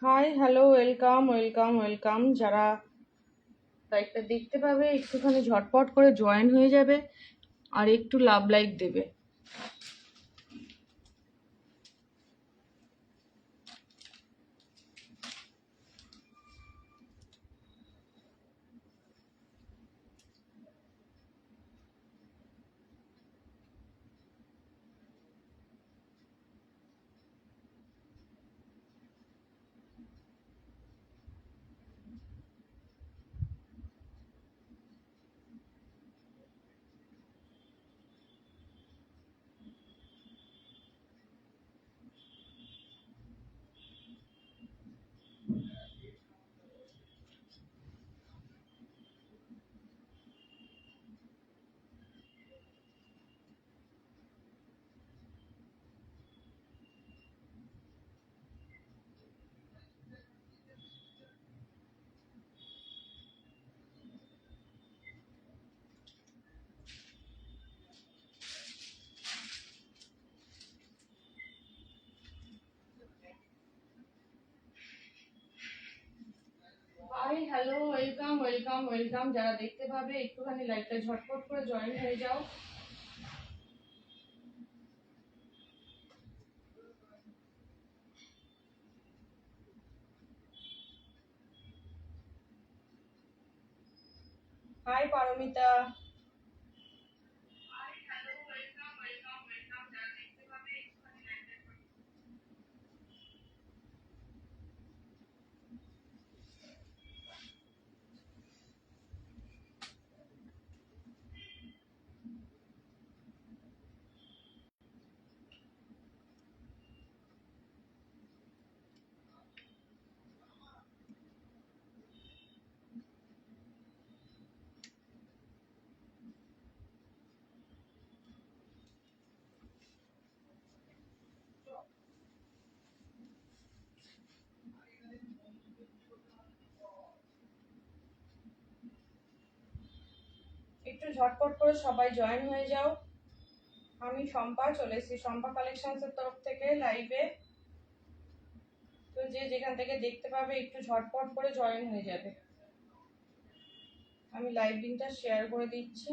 Hi hello welcome welcome welcome. যারা লাইকটা দেখতে পাবে একটুখানি ঝটপট করে জয়েন হয়ে যাবে আর একটু লাভ লাইক দেবে। Hi hello welcome welcome welcome. যারা দেখতে পাবে একটুখানি লাইকটা ঝটপট করে জয়েন হয়ে যাও। হাই পারমিতা। একটু ঝটপট করে সবাই জয়েন হয়ে যাও। আমি শম্পা চলে এসেছি শম্পা কালেকশনসের তরফ থেকে লাইভে। তো যে যেখান থেকে দেখতে পাবে একটু ঝটপট করে জয়েন হয়ে যাবে। আমি লাইভ লিংকটা শেয়ার করে দিচ্ছি।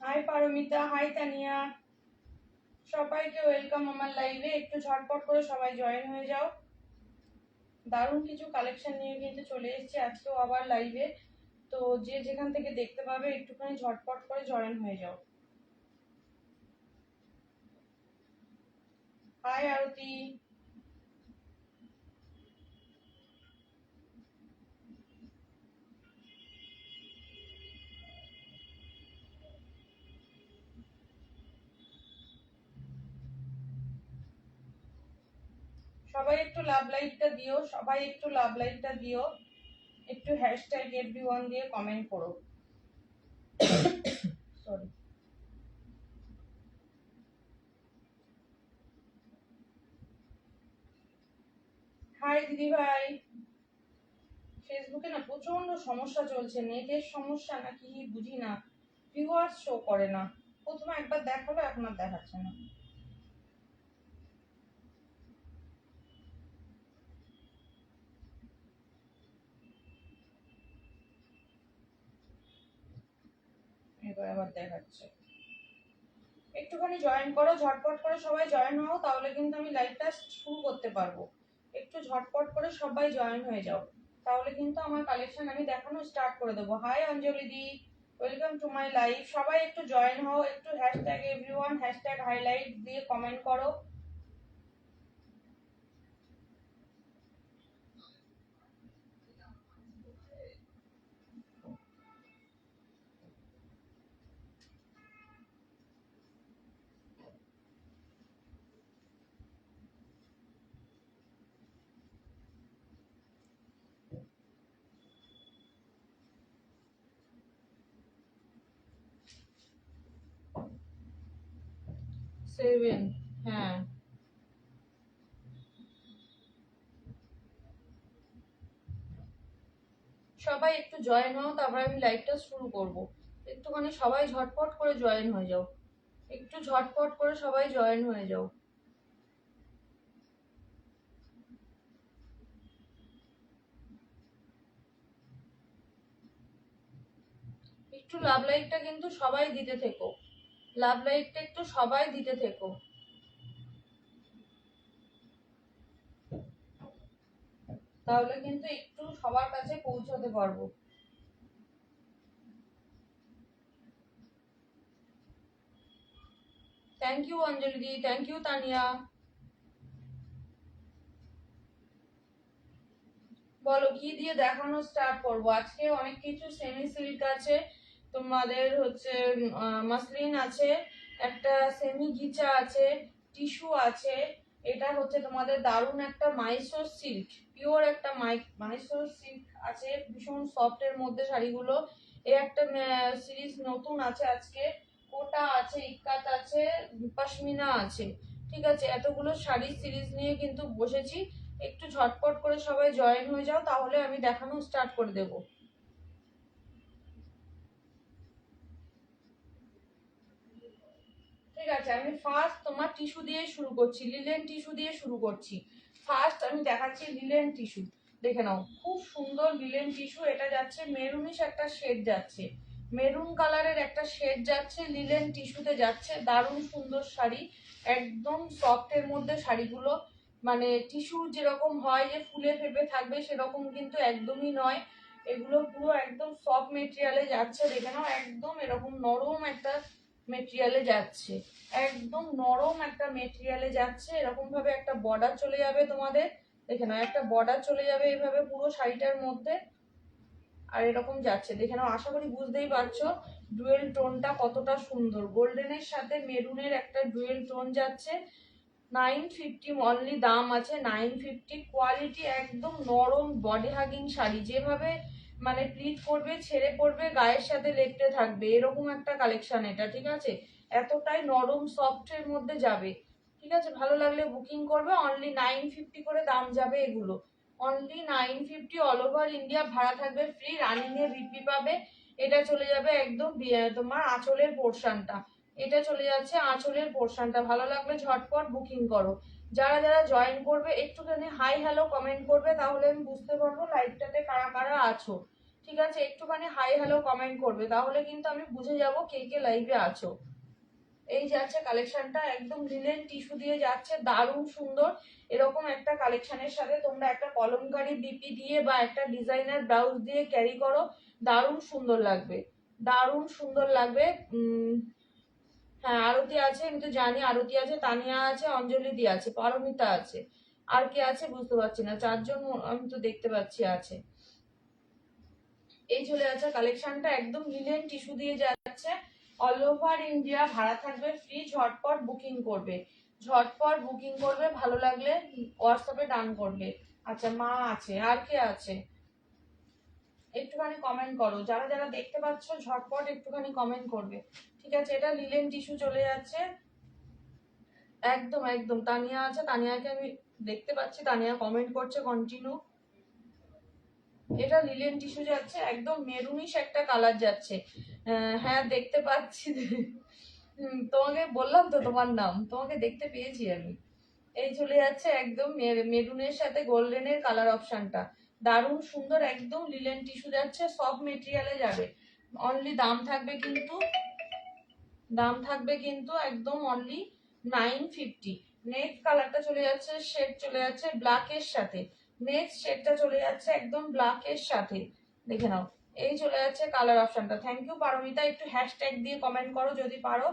হাই পারমিতা, হাই তানিয়া, সবাইকে ওয়েলকাম আমার লাইভে। একটু ঝটপট করে সবাই জয়েন হয়ে যাও। দারুণ কিছু কালেকশন নিয়ে কিন্তু চলে এসেছি আজকেও আবার লাইভে। তো যে যেখান থেকে দেখতে পাবে একটুখানি ঝটপট করে জয়েন হয়ে যাও। হাই আরতি। সবাই একটু লাভ লাইকটা দিও, সবাই একটু লাভ লাইকটা দিও, একটু হ্যাশট্যাগ এভরিওয়ান দিয়ে কমেন্ট করো। সরি। হাই দিদি ভাই। ফেসবুকে না প্রচন্ড সমস্যা চলছে, নেটের সমস্যা নাকি বুঝি না, ভিউয়ার্স শো করে না। প্রথমে একবার দেখালো, এখন আর দেখাচ্ছে না। এবার আবার দেখাচ্ছে। একটুখানি জয়েন করো, ঝটপট করে সবাই জয়েন হও, তাহলে কিন্তু আমি লাইভটা শুরু করতে পারবো। একটু ঝটপট করে সবাই জয়েন হয়ে যাও, তাহলে কিন্তু আমার কালেকশন আমি দেখানো স্টার্ট করে দেবো। Hi Anjali di, welcome to my live. সবাই একটু জয়েন হও, একটু হ্যাশট্যাগ এভরিওয়ান হ্যাশট্যাগ হাইলাইট দিয়ে কমেন্ট করো। সেভেন, হ্যাঁ। সবাই একটু জয়েন হও, তারপর আমি লাইভটা শুরু করব। একটুখানি সবাই ঝটপট করে জয়েন হয়ে যাও, একটু ঝটপট করে সবাই জয়েন হয়ে যাও। একটু লাভ লাইকটা কিন্তু সবাই দিতে থেকো, লাভ লাইকটা একটু সবাই দিতে থেকো, তাহলে কিন্তু একটু সবার কাছে পৌঁছাতে পারবো। Thank you Anjali di, thank you Tania. বলো কি দিয়ে দেখানো স্টার্ট করবো? আজকে অনেক কিছু সেমি সিল্ক আছে, তোমাদের হচ্ছে মাসলিন আছে, একটা সেমি গিচা আছে, টিস্যু আছে, এটা হচ্ছে তোমাদের দারুণ একটা মাইসোর সিল্ক, পিওর একটা মাইসোর সিল্ক আছে, ভীষণ সফট এর মধ্যে শাড়িগুলো। এ একটা সিরিজ নতুন আছে আজকে, কোটা আছে, ইক্কাত আছে, পশমিনা আছে। ঠিক আছে, এতগুলো শাড়ির সিরিজ নিয়ে কিন্তু বসেছি। একটু ঝটপট করে সবাই জয়েন হয়ে যাও, তাহলে আমি দেখানো স্টার্ট করে দেব। ঠিক আছে, আমি ফার্স্ট তোমার টিস্যু দিয়ে শুরু করছি, লিলেন টিস্যু দিয়ে শুরু করছি। ফার্স্ট আমি দেখাচ্ছি লিলেন টিস্যু। দেখে নাও, খুব সুন্দর লিলেন টিস্যু। এটা যাচ্ছে মেরুনিশ একটা শেড যাচ্ছে, মেরুন কালারের একটা শেড যাচ্ছে, লিলেন টিস্যুতে যাচ্ছে, দারুণ সুন্দর শাড়ি। একদম সফট এর মধ্যে শাড়িগুলো, মানে টিস্যু যেরকম হয় যে ফুলে ফেপে থাকবে সেরকম কিন্তু একদমই নয়। এগুলো পুরো একদম সফট মেটেরিয়ালে যাচ্ছে, দেখে নাও একদম এরকম নরম একটা মেটেরিয়ালে যাচ্ছে, একদম নরম একটা মেটেরিয়ালে যাচ্ছে। এরকম ভাবে একটা বর্ডার চলে যাবে তোমাদের, দেখে নাও একটা বর্ডার চলে যাবে এইভাবে পুরো শাড়িটার মধ্যে। আর এরকম যাচ্ছে, দেখে নাও, আশা করি বুঝতেই পারছো ডুয়েল টোনটা কতটা সুন্দর। গোল্ডেনের সাথে মেরুনের একটা ডুয়েল টোন যাচ্ছে। 950 অনলি দাম আছে, 950। কোয়ালিটি একদম নরম বডি হাগিং শাড়ি, যেভাবে মানে প্লিট করবে, ছেড়ে পড়বে, গায়ের সাথে লেপটে থাকবে, এরকম একটা কালেকশন এটা। ঠিক আছে, এতটাই নরম সফট এর মধ্যে যাবে। ঠিক আছে, ভালো লাগলে বুকিং করবে। অনলি 950 করে দাম যাবে এগুলো, অনলি 950। অল ওভার ইন্ডিয়া ভাড়া থাকবে ফ্রি, রানিং এ বিপি পাবে। এটা চলে যাবে একদম তোমার আঁচলের পোর্শনটা, এটা চলে যাচ্ছে আঁচলের পোর্শনটা। ভালো লাগলে ঝটপট বুকিং করো। যারা যারা জয়েন করবে একটুখানি হাই হ্যালো কমেন্ট করবে, তাহলে আমি বুঝতে পারবো লাইভটাতে কারা কারা আছো। ঠিক আছে, একটুখানি হাই হ্যালো কমেন্ট করবে, তাহলে কিন্তু আমি বুঝে যাব কে কে লাইভে আছো। এই যাচ্ছে কালেকশনটা, একদম লিনেন টিস্যু দিয়ে যাচ্ছে, দারুণ সুন্দর। এরকম একটা কালেকশনের সাথে তোমরা একটা কলমকারী বিপি দিয়ে বা একটা ডিজাইনার ব্লাউজ দিয়ে ক্যারি করো, দারুণ সুন্দর লাগবে, দারুণ সুন্দর লাগবে। হ্যাঁ আরতি আছে, আমি তো জানি আরতি আছে, তানিয়া আছে, অঞ্জলি দি আছে, পারমিতা আছে, আর কে আছে বুঝতে পারছি না, চারজন আমি তো দেখতে পাচ্ছি আছে। এই চলে যাচ্ছে কালেকশনটা, একদম লিনেন টিস্যু দিয়ে যাচ্ছে, অল ওভার ইন্ডিয়া, ভাড়া থাকবে ফ্রি, ঝটপট বুকিং করবে, ঝটপট বুকিং করবে, ভালো লাগলে হোয়াটসঅ্যাপে ডান করবে। আচ্ছা মা আছে, আর কে আছে একটুখানি কমেন্ট করো, যারা যারা দেখতে পাচ্ছ ঝটপট একটুখানি কমেন্ট করবে। ঠিক আছে, এটা লিলেন টিস্যু চলে যাচ্ছে, একদম একদম। তানিয়া আছে, তানিয়াকে আমি দেখতে পাচ্ছি, তানিয়া কমেন্ট করছে কন্টিনিউ। এটা লিলেন টিস্যু যাচ্ছে, একদম মেরুনিশ একটা কালার যাচ্ছে। হ্যাঁ দেখতে পাচ্ছি। তোমাকে বললাম তো তোমার নাম, তোমাকে দেখতে পেয়েছি আমি। এই চলে যাচ্ছে একদম মেরুনের সাথে গোল্ডেনের কালার অপশনটা, দারুণ সুন্দর, একদম লিলেন টিস্যু যাচ্ছে, সব মেটেরিয়ালে যাবে। অনলি দাম থাকবে কিন্তু একদম অনলি 950। নেক্সট কালারটা চলে যাচ্ছে, শেড চলে যাচ্ছে ব্ল্যাকের সাথে, নেক্সট শেডটা চলে যাচ্ছে একদম ব্ল্যাকের সাথে, দেখে নাও। এই চলে যাচ্ছে কালার অপশনটা। থ্যাংক ইউ পারমিতা, একটু হ্যাশট্যাগ দিয়ে কমেন্ট করো যদি পারো,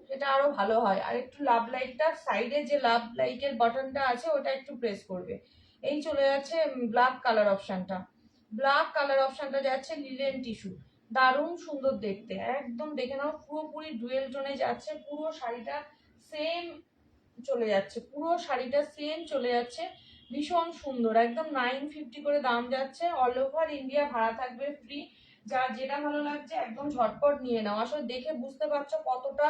সেটা আরো ভালো হয়। আর একটু লাভ লাইকটা সাইডে যে লাভ লাইকের বাটনটা আছে ওটা একটু প্রেস করবে। এই চলে যাচ্ছে ব্ল্যাক কালার অপশনটা, ব্ল্যাক কালার অপশনটা যাচ্ছে লিলেন টিস্যু, দারুণ সুন্দর দেখতে, একদম দেখে নাও, পুরোপুরি ডুয়েল টোনে যাচ্ছে, পুরো শাড়িটা সেম চলে যাচ্ছে, পুরো শাড়িটা সেম চলে যাচ্ছে, ভীষণ সুন্দর, একদম 950 করে দাম যাচ্ছে, অল ওভার ইন্ডিয়া ভাড়া থাকবে ফ্রি। যার যেটা ভালো লাগছে একদম ঝটপট নিয়ে নাও, আসলে দেখে বুঝতে পারছো কতটা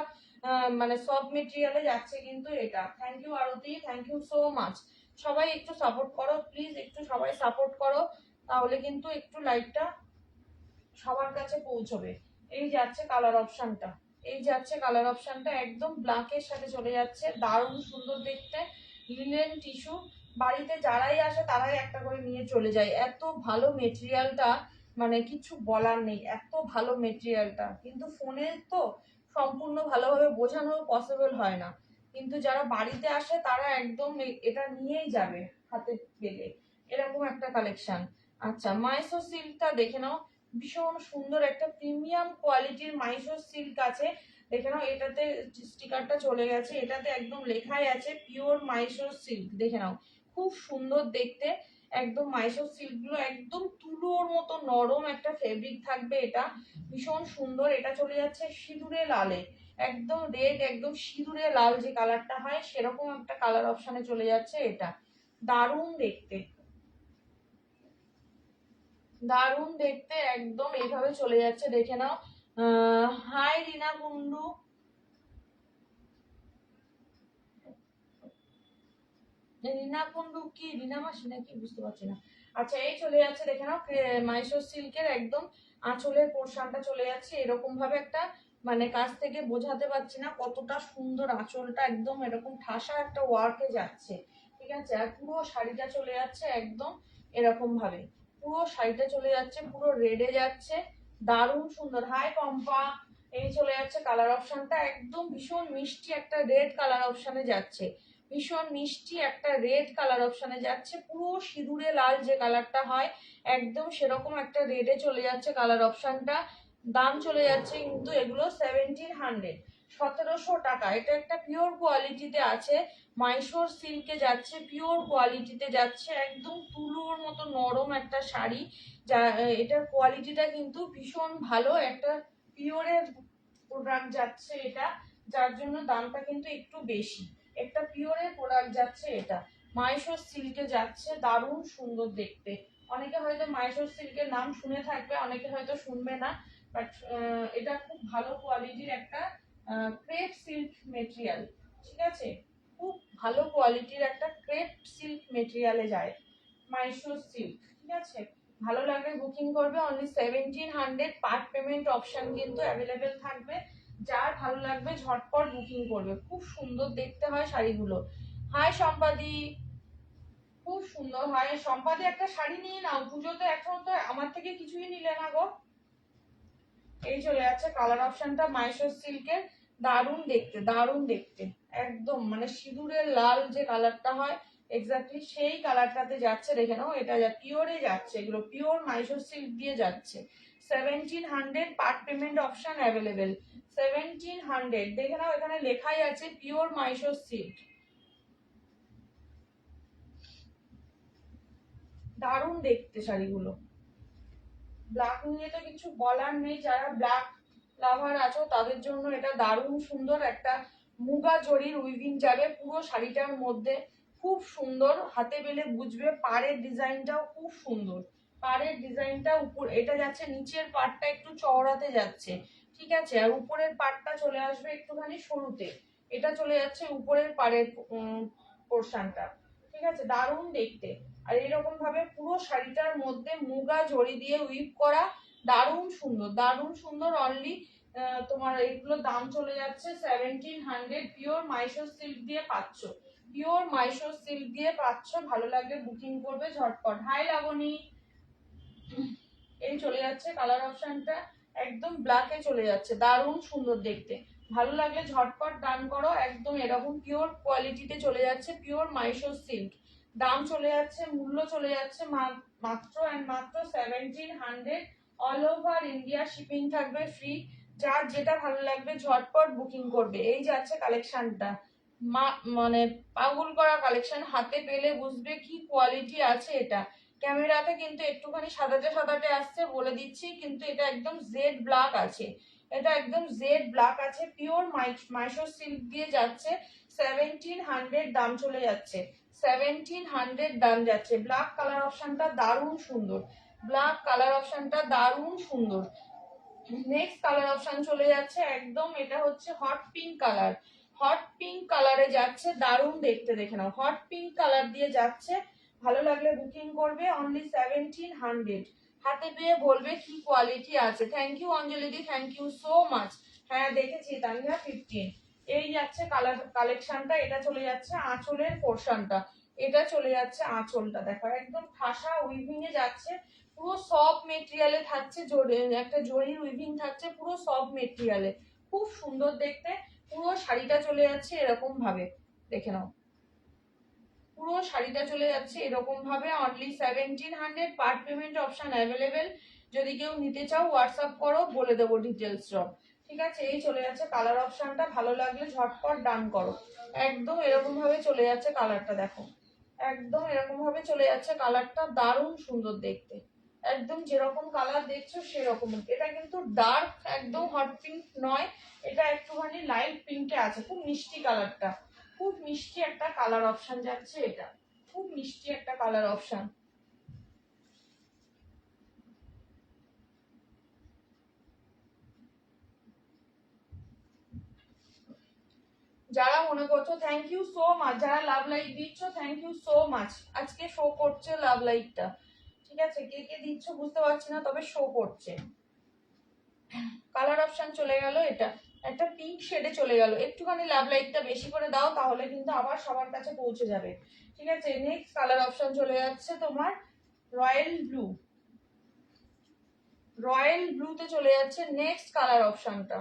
মানে সফট মেটেরিয়ালে যাচ্ছে কিন্তু এটা। Thank you Arati, thank you so much. সবাই একটু সাপোর্ট করো প্লিজ, একটু সবাই সাপোর্ট করো, তাহলে কিন্তু একটু লাইভটা সবার কাছে পৌঁছবে। এই যাচ্ছে কালার অপশনটা, এই যাচ্ছে কালার অপশনটা, একদম ব্ল্যাকের সাথে চলে যাচ্ছে, দারুণ সুন্দর দেখতে, লিনেন টিস্যু। বাড়িতে যারাই আসে তারাই একটা করে নিয়ে চলে যায়, এত ভালো মেটেরিয়ালটা, মানে কিছু বলার নেই, এত ভালো মেটেরিয়ালটা, কিন্তু ফোনে তো সম্পূর্ণ ভালোভাবে বোঝানো পসিবল হয় না, কিন্তু যারা বাড়িতে আসে তারা একদম এটা নিয়েই যাবে হাতে পেলে, এরকম একটা কালেকশন। আচ্ছা মাইসো সিল্কটা দেখে নাও, ভীষণ সুন্দর একটা প্রিমিয়াম কোয়ালিটির মাইসোর সিল্ক আছে, দেখে নাও, এটাতে স্টিকারটা চলে গেছে, এটাতে একদম লেখাই আছে পিওর মাইসোর সিল্ক, দেখে নাও, খুব সুন্দর দেখতে, একদম মাইসোর সিল্ক গুলো একদম তুলোর মতো নরম একটা ফেব্রিক থাকবে, এটা ভীষণ সুন্দর। এটা চলে যাচ্ছে সিঁদুরে লালে, একদম রেড, একদম সিঁদুরে লাল যে কালারটা হয় সেরকম একটা কালার অপশনে চলে যাচ্ছে, এটা দারুণ দেখতে, দারুণ দেখতে, একদম এইভাবে চলে যাচ্ছে, দেখে নাও। হাই রিনা কুন্ডু, রিনা কুন্ডু কি রিনা মাসি নাকি বুঝতে পারছি না। আচ্ছা এই চলে যাচ্ছে, দেখে নাও, মাইসোর সিল্কের একদম আঁচলের পোর্শনটা চলে যাচ্ছে এরকম ভাবে একটা, মানে কাছ থেকে বোঝাতে পারছি না কতটা সুন্দর আঁচলটা, একদম এরকম ঠাসা একটা ওয়ার্কে যাচ্ছে, ঠিক আছে। আর পুরো শাড়িটা চলে যাচ্ছে একদম এরকম ভাবে, পুরো শাড়িটা চলে যাচ্ছে পুরো রেডে যাচ্ছে, দারুণ সুন্দর। হাই পম্পা, এই চলে যাচ্ছে কালার অপশনটা, একদম ভীষণ মিষ্টি একটা রেড কালার অপশনে যাচ্ছে, ভীষণ মিষ্টি একটা রেড কালার অপশনে যাচ্ছে, পুরো সিঁদুরে লাল যে কালারটা হয় একদম সেরকম একটা রেডে চলে যাচ্ছে কালার অপশনটা। দাম চলে যাচ্ছে কিন্তু এগুলো 1700, 1700 টাকা। এটা একটা পিওর কোয়ালিটিতে আছে, মাইসোর সিল্কে যাচ্ছে, পিওর কোয়ালিটিতে যাচ্ছে, একদম তুলোর মতো নরম একটা শাড়ি, যা এটার কোয়ালিটিটা কিন্তু ভীষণ ভালো, একটা পিওরের প্রোডাক্ট যাচ্ছে এটা, যার জন্য দামটা কিন্তু একটু বেশি, একটা পিওরের প্রোডাক্ট যাচ্ছে এটা, মাইসোর সিল্কে যাচ্ছে, দারুণ সুন্দর দেখতে। অনেকে হয়তো মাইসোর সিল্কের নাম শুনে থাকবে, অনেকে হয়তো শুনবে না, বাট এটা খুব ভালো কোয়ালিটির একটা ক্রেপ সিল্ক মেটেরিয়াল, ঠিক আছে, খুব ভালো কোয়ালিটির একটা ক্রেপ সিল্ক মেটেরিয়ালে যায় মাইসোর সিল্ক, ঠিক আছে। ভালো লাগলে বুকিং করবে, অনলি 1700, পার্ট পেমেন্ট অপশন কিন্তু অ্যাভেলেবেল থাকবে, যার ভালো লাগবে ঝটপট বুকিং করবে, খুব সুন্দর দেখতে হয় শাড়িগুলো। হাই সম্পাদি, খুব সুন্দর হয় সম্পাদি, একটা শাড়ি নিয়ে নাও, পুজোতে এখন তো আমার থেকে কিছুই নিলে না গো। এই চলে যাচ্ছে কালার অপশনটা মাইসোর সিল্কের, দারুণ দেখতে, দারুণ দেখতে, একদম মানে সিঁদুরের লাল যে কালারটা হয় এক্স্যাক্টলি সেই কালারটাতে যাচ্ছে। দেখে নাও, এটা পিওরে যাচ্ছে, এগুলো পিওর মাইসোর সিল্ক দিয়ে যাচ্ছে। 1700 পার্ট পেমেন্ট অপশন অ্যাভেলেবেল। 1700 দেখে নাও, এখানে লেখাই আছে পিওর মাইসোর সিল্ক। দারুণ দেখতে শাড়িগুলো। ব্ল্যাক নিয়ে তো কিছু বলার নেই, যারা ব্ল্যাক লাভার আছো তাদের জন্য এটা দারুণ সুন্দর একটা মুগা জরির উইভিং যাবে পুরো শাড়িটার মধ্যে, খুব সুন্দর। হাতে পেলে বুঝবে, পাড়ের ডিজাইনটাও খুব সুন্দর। পাড়ের ডিজাইনটা উপর এটা যাচ্ছে, নিচের পাড়টা একটু চওড়াতে যাচ্ছে, ঠিক আছে, আর উপরের পাড়টা চলে আসবে একটুখানি সরুতে। এটা চলে যাচ্ছে উপরের পাড়ের পোর্শনটা, ঠিক আছে, দারুণ দেখতে। আর এরকম ভাবে পুরো শাড়িটার মধ্যে মুগা জড়ি দিয়ে উইভ করা, দারুণ সুন্দর, দারুণ সুন্দর। অনলি তোমার এগুলোর দাম চলে যাচ্ছে 1700। পিওর মাইসোর সিল্ক দিয়ে পাচ্ছ, পিওর মাইসোর সিল্ক দিয়ে পাচ্ছ। ভালো লাগলে বুকিং করবে ঝটপট। হাই লাবণী, এই চলে যাচ্ছে কালার অপশনটা, একদম ব্ল্যাকে চলে যাচ্ছে, দারুণ সুন্দর দেখতে। ভালো লাগলে ঝটপট ডান করো। একদম এরকম পিওর কোয়ালিটিতে চলে যাচ্ছে, পিওর মাইসোর সিল্ক। দাম চলে যাচ্ছে, মূল্য চলে যাচ্ছে মাত্র অ্যান্ড মাত্র 1700। অল ওভার ইন্ডিয়া শিপিং থাকবে ফ্রি। যার যেটা ভালো লাগবে ঝটপট বুকিং করবে। এই যাচ্ছে কালেকশনটা, মানে পাগল করা কালেকশন, হাতে পেলে বুঝবে কি কোয়ালিটি আছে এটা। ক্যামেরাতে কিন্তু একটুখানি সাদাটে সাদাটে আসছে বলে দিচ্ছি, কিন্তু এটা একদম জেড ব্ল্যাক আছে, এটা একদম জেড ব্ল্যাক আছে, পিওর মাইসোর সিল্ক দিয়ে যাচ্ছে। 1700 দাম চলে যাচ্ছে, 1700 দাম যাচ্ছে। ব্ল্যাক কালার অপশনটা দারুণ সুন্দর, ব্ল্যাক কালার অপশনটা দারুণ সুন্দর। নেক্সট কালার অপশন চলে যাচ্ছে একদম, এটা হচ্ছে hot pink colour. Hot pink কালারে যাচ্ছে, দারুণ দেখতে। দেখে নাও, হট পিঙ্ক কালার দিয়ে যাচ্ছে। ভালো লাগলে বুকিং করবে, অনলি 1700। হাতে পেয়ে বলবে কি কোয়ালিটি আছে। Thank you Anjali di, thank you so much. হ্যাঁ দেখেছি তানিয়া 15। এই যাচ্ছে কালার কালেকশনটা, এটা চলে যাচ্ছে আঁচলের পোর্শনটা, এটা চলে যাচ্ছে আঁচলটা। দেখো একদম ঠাসা উইভিং এ যাচ্ছে, পুরো সফট মেটেরিয়ালে থাকছে, একটা জরির উইভিং থাকছে পুরো সফট মেটেরিয়ালে, খুব সুন্দর দেখতে। পুরো শাড়িটা চলে যাচ্ছে এরকম ভাবে, দেখে নাও, পুরো শাড়িটা চলে যাচ্ছে এরকম ভাবে। Only 1700 part payment option available. যদি কেউ নিতে চাও হোয়াটসঅ্যাপ করো, বলে দেবো ডিটেলস সব, ঠিক আছে। এই চলে যাচ্ছে কালার অপশনটা, ভালো লাগলে ঝটপট ডান করো। একদম এরকম ভাবে চলে যাচ্ছে কালারটা, দেখো একদম এরকম ভাবে চলে যাচ্ছে কালারটা, দারুণ সুন্দর দেখতে। একদম যেরকম কালার দেখছো সেরকম। এটা কিন্তু ডার্ক একদম হট পিঙ্ক নয়, এটা একটুখানি লাইট পিঙ্কে আছে, খুব মিষ্টি কালারটা, খুব মিষ্টি একটা কালার অপশন যাচ্ছে এটা, খুব মিষ্টি একটা কালার অপশন। যারা মনে করছো, থ্যাংক ইউ সো মাচ, যারা লাভ লাইক দিচ্ছ থ্যাংক ইউ সো মাচ। আজকে শো করছে লাভ লাইকটা, ঠিক আছে, কে কে দিচ্ছ বুঝতে পারছি না, তবে শো করছে। কালার অপশন চলে গেল, এটা একটা পিঙ্ক শেডে চলে গেল। একটুখানি লাভ লাইটটা বেশি করে দাও, তাহলে কিন্তু আবার সবার কাছে পৌঁছে যাবে, ঠিক আছে। নেক্সট কালার অপশন চলে যাচ্ছে তোমার রয়্যাল ব্লু, রয়্যাল ব্লুতে চলে যাচ্ছে নেক্সট কালার অপশনটা,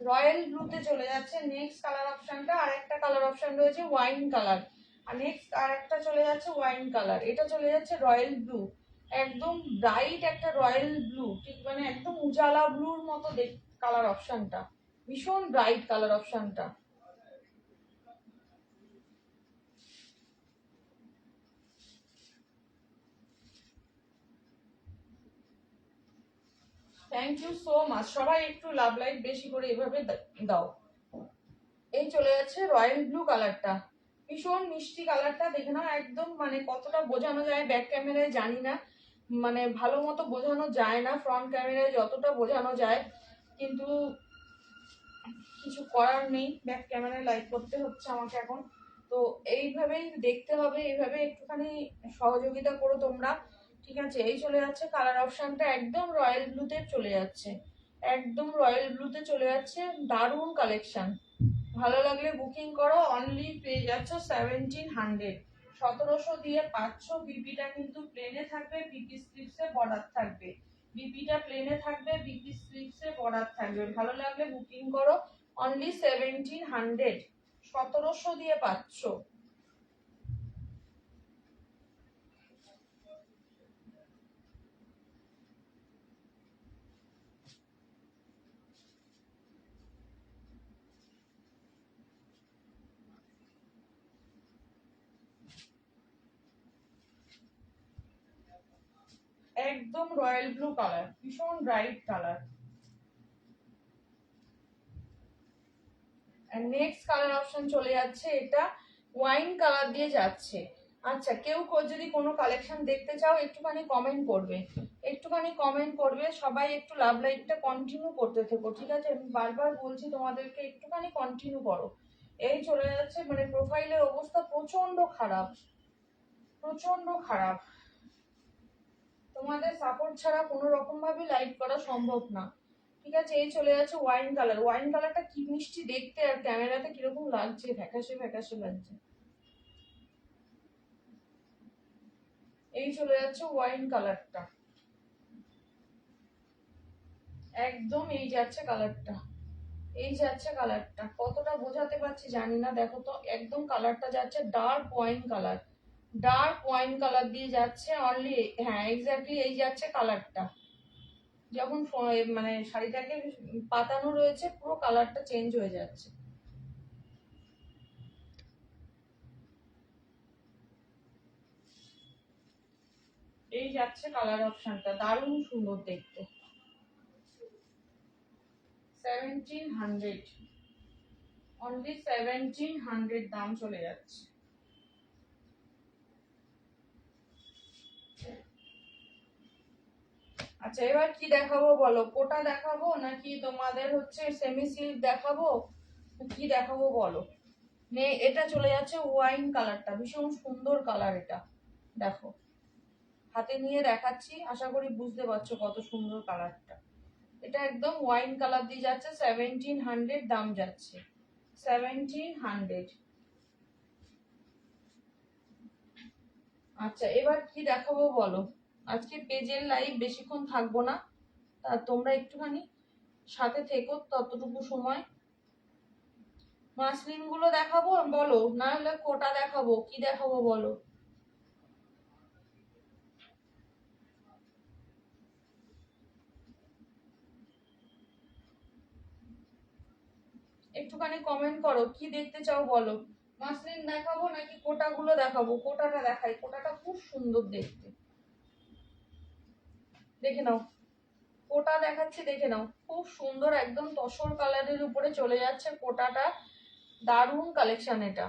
রয়্যাল ব্লুতে চলে যাচ্ছে নেক্সট কালার অপশনটা। আর একটা কালার অপশন রয়েছে ওয়াইন কালার, আর নেক্সট আর একটা চলে যাচ্ছে ওয়াইন কালার, এটা চলে যাচ্ছে রয়্যাল ব্লু। একদম ব্রাইট একটা রয়্যাল ব্লু, ঠিক মানে একদম উজালা ব্লুর মতো কালার অপশনটা, ভীষণ ব্রাইট কালার অপশনটা। থ্যাংক ইউ সো মাচ, সবাই একটু লাভ লাইট বেশি করে এভাবে দাও। এই চলে যাচ্ছে রয়্যাল ব্লু কালারটা, ভীষণ মিষ্টি কালারটা। দেখে নাও একদম, মানে কতটা বোঝানো যায় ব্যাক ক্যামেরায় জানি না, মানে ভালো মতো বোঝানো যায় না, ফ্রন্ট ক্যামেরায় যতটা বোঝানো যায়, কিন্তু কিছু করার নেই, ব্যাক ক্যামেরায় লাইভ করতে হচ্ছে আমাকে এখন। তো এইভাবেই দেখতে হবে, এইভাবে একটুখানি সহযোগিতা করো তোমরা, ঠিক আছে। এই চলে যাচ্ছে কালার অপশনটা, একদম রয়্যাল ব্লুতে চলে যাচ্ছে, একদম রয়্যাল ব্লুতে চলে যাচ্ছে, দারুণ কালেকশন। ভালো লাগলে বুকিং করো, অনলি পেয়ে যাচ্ছ 1700। 1700 দিয়ে পাচ্ছ। পিপিটা কিন্তু প্লেনে থাকবে, পিপি স্লিপসে বর্ডার থাকবে, বিপিটা প্লেনে থাকবে, বিপি স্লিপসে বর্ডার থাকবে। ভালো লাগলে বুকিং করো। অনলি 1700, 1700 দিয়ে পাচ্ছ। একদম রয়্যাল ব্লু কালার, ভীষণ bright colour. Next colour option চলে যাচ্ছে, এটা ওয়াইন কালার দিয়ে যাচ্ছে। আচ্ছা, কেউ যদি কোনো কালেকশন দেখতে চাও একটুখানি কমেন্ট করবে, একটুখানি কমেন্ট করবে। সবাই একটু লাভ লাইভটা কন্টিনিউ করতে থেকো, ঠিক আছে? আমি বারবার বলছি তোমাদেরকে একটুখানি কন্টিনিউ করো। এই চলে যাচ্ছে, মানে প্রোফাইলের অবস্থা প্রচন্ড খারাপ, প্রচন্ড খারাপ। তোমাদের সাপোর্ট ছাড়া কোনো রকম ভাবে লাইভ করা সম্ভব না, ঠিক আছে? এই চলে যাচ্ছে ওয়াইন কালার। ওয়াইন কালারটা কি মিষ্টি দেখতে, আর ক্যামেরাতে কিরকম লাগছে, ফ্যাকাশে ফ্যাকাশে লাগছে। এই চলে যাচ্ছে ওয়াইন কালারটা, একদম এই যাচ্ছে কালারটা, এই যাচ্ছে কালারটা। কতটা বোঝাতে পারছি জানি না, দেখো তো একদম কালারটা যাচ্ছে dark wine colour, dark wine colour দিয়ে যাচ্ছে অনলি। হ্যাঁ এক্স্যাক্টলি এই যাচ্ছে কালারটা। যখন মানে শাড়িটাকে পাতানো রয়েছে পুরো কালারটা চেঞ্জ হয়ে যাচ্ছে। এই যাচ্ছে কালার অপশনটা, দারুণ সুন্দর দেখতে। 1700, অনলি 1700 দাম চলে যাচ্ছে। আচ্ছা, এবার কি দেখাবো বলো? কোটা দেখাবো নাকি তোমাদের হচ্ছে সেমি সিল্ক দেখাবো, কি দেখাবো বলো? এটা চলে যাচ্ছে ওয়াইন কালারটা, ভীষণ সুন্দর কালার এটা। দেখো হাতে নিয়ে দেখাচ্ছি, আশা করি বুঝতে পারছো কত সুন্দর কালারটা। এটা একদম ওয়াইন কালার দিয়ে যাচ্ছে, 1700 দাম যাচ্ছে, 1700। আচ্ছা, এবার কি দেখাবো বলো? আজকে পেজের লাইভ বেশিক্ষণ থাকবো না, তা তোমরা একটুখানি সাথে থেকো ততটুকু সময়। মাসলিন গুলো দেখাবো বলো, না হলে কোটা দেখাবো, কি দেখাবো বলো? একটুখানি কমেন্ট করো, কি দেখতে চাও বলো? মাসলিন দেখাবো নাকি কোটা গুলো দেখাবো? কোটাটা দেখাই, কোটাটা খুব সুন্দর দেখতে, দেখে নাও। কোটা দেখাচ্ছি, দেখে নাও, খুব সুন্দর একদম তসর কালারের উপরে চলে যাচ্ছে কোটাটা, দারুণ কালেকশন এটা।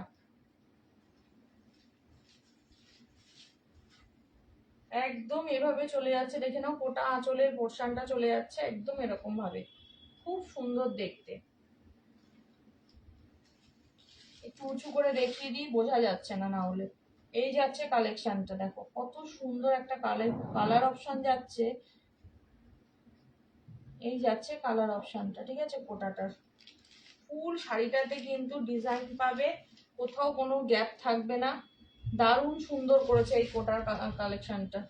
একদম এভাবে চলে যাচ্ছে, দেখে নাও, কোটা আঁচলের পোর্শনটা চলে যাচ্ছে একদম এরকম ভাবে, খুব সুন্দর দেখতে। একটু উঁচু করে দেখিয়ে দিই, বোঝা যাচ্ছে না না হলে। এই যাচ্ছে কালেকশনটা, দেখো কত সুন্দর একটা কালার অপশন যাচ্ছে। এই যাচ্ছে কালার অপশনটা, ঠিক আছে? কোটাটার ফুল শাড়িটাতে কিন্তু ডিজাইন পাবে, কোথাও কোনো গ্যাপ থাকবে না। দারুণ সুন্দর করেছে এই কোটার কালেকশনটা।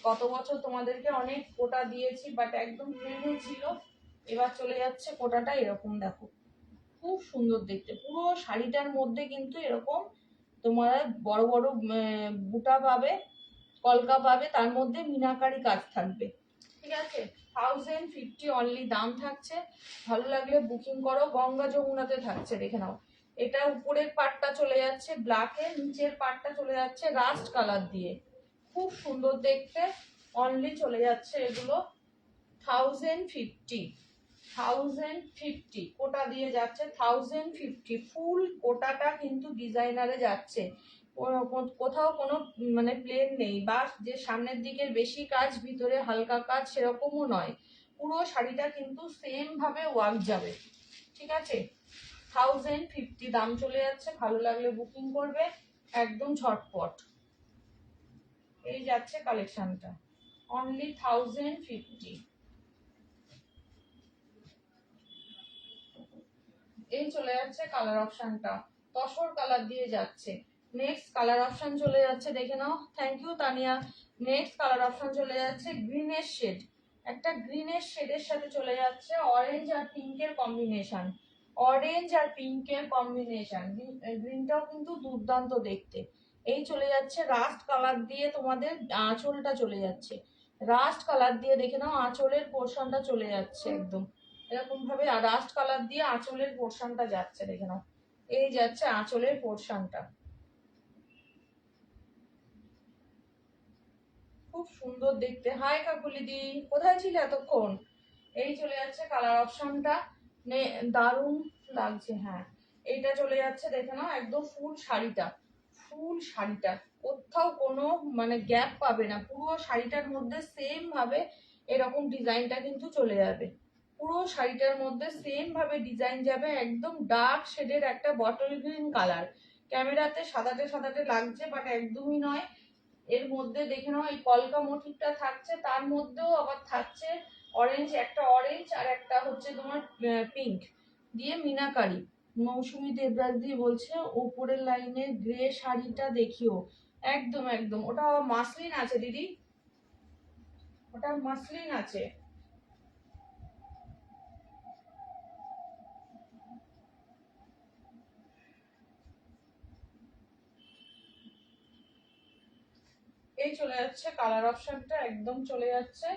গত বছর তোমাদেরকে অনেক কোটা দিয়েছি, বাট একদম প্লেনে ছিল। এবার চলে যাচ্ছে কোটাটা এরকম, দেখো খুব সুন্দর দেখতে। পুরো শাড়িটার মধ্যে কিন্তু এরকম তোমার বড় বড় বুটা পাবে, কলকা পাবে, তার মধ্যে মিনাকারি কাজ থাকবে, ঠিক আছে? 1050 অনলি দাম থাকছে। ভালো লাগলে বুকিং করো। গঙ্গা যমুনাতে থাকছে, দেখে নাও। এটা উপরের পাটটা চলে যাচ্ছে ব্ল্যাকে, নিচের পাটটা চলে যাচ্ছে রাস্ট কালার দিয়ে, খুব সুন্দর দেখতে। অনলি চলে যাচ্ছে এগুলো 1050, 1050 কোটা দিয়ে যাচ্ছে, 1050 ফুল কোটাটা কিন্তু ডিজাইনারে যাচ্ছে। কোথাও কোনো মানে প্লেন নেই, বা যে সামনের দিকের বেশি কাজ ভিতরে হালকা কাজ সেরকমও নয়, পুরো শাড়িটা কিন্তু সেম ভাবে ওয়ার্ক যাবে, ঠিক আছে? 1050 দাম চলে যাচ্ছে। ভালো লাগলে বুকিং করবে একদম ঝটপট। এই যাচ্ছে কালেকশনটা, অনলি 1050। এই চলে যাচ্ছে কালার অপশনটা, তসর কালার দিয়ে যাচ্ছে। নেক্সট কালার অপশন চলে যাচ্ছে, দেখে নাও। Thank you Tania. Next colour option চলে যাচ্ছে গ্রিনের শেড, একটা গ্রিনের শেডের সাথে চলে যাচ্ছে অরেঞ্জ আর পিঙ্কের কম্বিনেশন, অরেঞ্জ আর পিঙ্কের কম্বিনেশন। গ্রিনটাও কিন্তু দুর্দান্ত দেখতে। এই চলে যাচ্ছে রাস্ট কালার দিয়ে, তোমাদের আঁচলটা চলে যাচ্ছে রাস্ট কালার দিয়ে, দেখে নাও আঁচলের পোর্শনটা চলে যাচ্ছে একদম এরকম ভাবে। আর রাস্ট কালার দিয়ে আঁচলের পোর্শনটা যাচ্ছে, দেখে নাও এই যাচ্ছে আঁচলের পোর্শনটা। খুব সুন্দর দেখতে। হাই কাকুলি দি, কোথায় ছিলে এতক্ষণ? এই চলে যাচ্ছে কালার অপশনটা, দারুণ লাগছে। হ্যাঁ, এইটা চলে যাচ্ছে, দেখে নাও একদম ফুল শাড়িটা, ফুল শাড়িটা কোথাও কোনো মানে গ্যাপ পাবে না, পুরো শাড়িটার মধ্যে সেম ভাবে এরকম ডিজাইনটা কিন্তু চলে যাবে। পুরো শাড়িটার মধ্যে সেম ভাবে ডিজাইন যাবে, একদম ডার্ক শেডের একটা বটল গ্রিন কালার। ক্যামেরাতে সাদাটে সাদাটে লাগছে বাট একদমই নয়। এর মধ্যে দেখে নাও এই কলকা মোটিভটা থাকছে, তার মধ্যেও আবার থাকছে অরেঞ্জ, একটা অরেঞ্জ আর একটা হচ্ছে তোমার পিঙ্ক দিয়ে মিনাকারি। মৌসুমী দেবরাজ দিয়ে বলছে ওপরের লাইনের গ্রে শাড়িটা দেখিও। একদম একদম, ওটা মাসলিন আছে দিদি, ওটা মাসলিন আছে। এই চলে যাচ্ছে কালার অপশনটা, একদম চলে যাচ্ছে।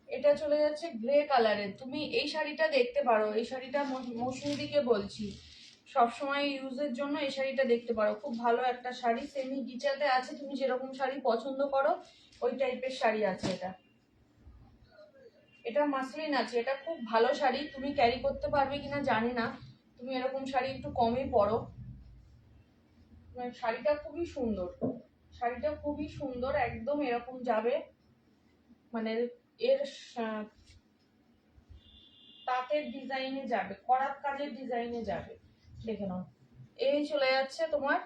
এটা চলে যাচ্ছে গ্রে কালারের। তুমি এই শাড়িটা দেখতে পারো, এই শাড়িটা মৌসুমী দিকে বলছি, সবসময় ইউজের জন্য এই শাড়িটা দেখতে পারো, খুব ভালো একটা শাড়ি। সেমি গিচাতে আছে, তুমি যেরকম শাড়ি পছন্দ করো ওই টাইপের শাড়ি আছে এটা। এটা মাসলিন আছে, এটা খুব ভালো শাড়ি। তুমি ক্যারি করতে পারবে কিনা জানি না, তুমি এরকম শাড়ি একটু কমই পরো। শাড়িটা খুবই সুন্দর, শাড়িটা খুবই সুন্দর, একদম এরকম যাবে মানে এর তাঁতের ডিজাইনে যাবে, করাত কাজের ডিজাইনে যাবে, দেখে নাও। এই চলে যাচ্ছে তোমার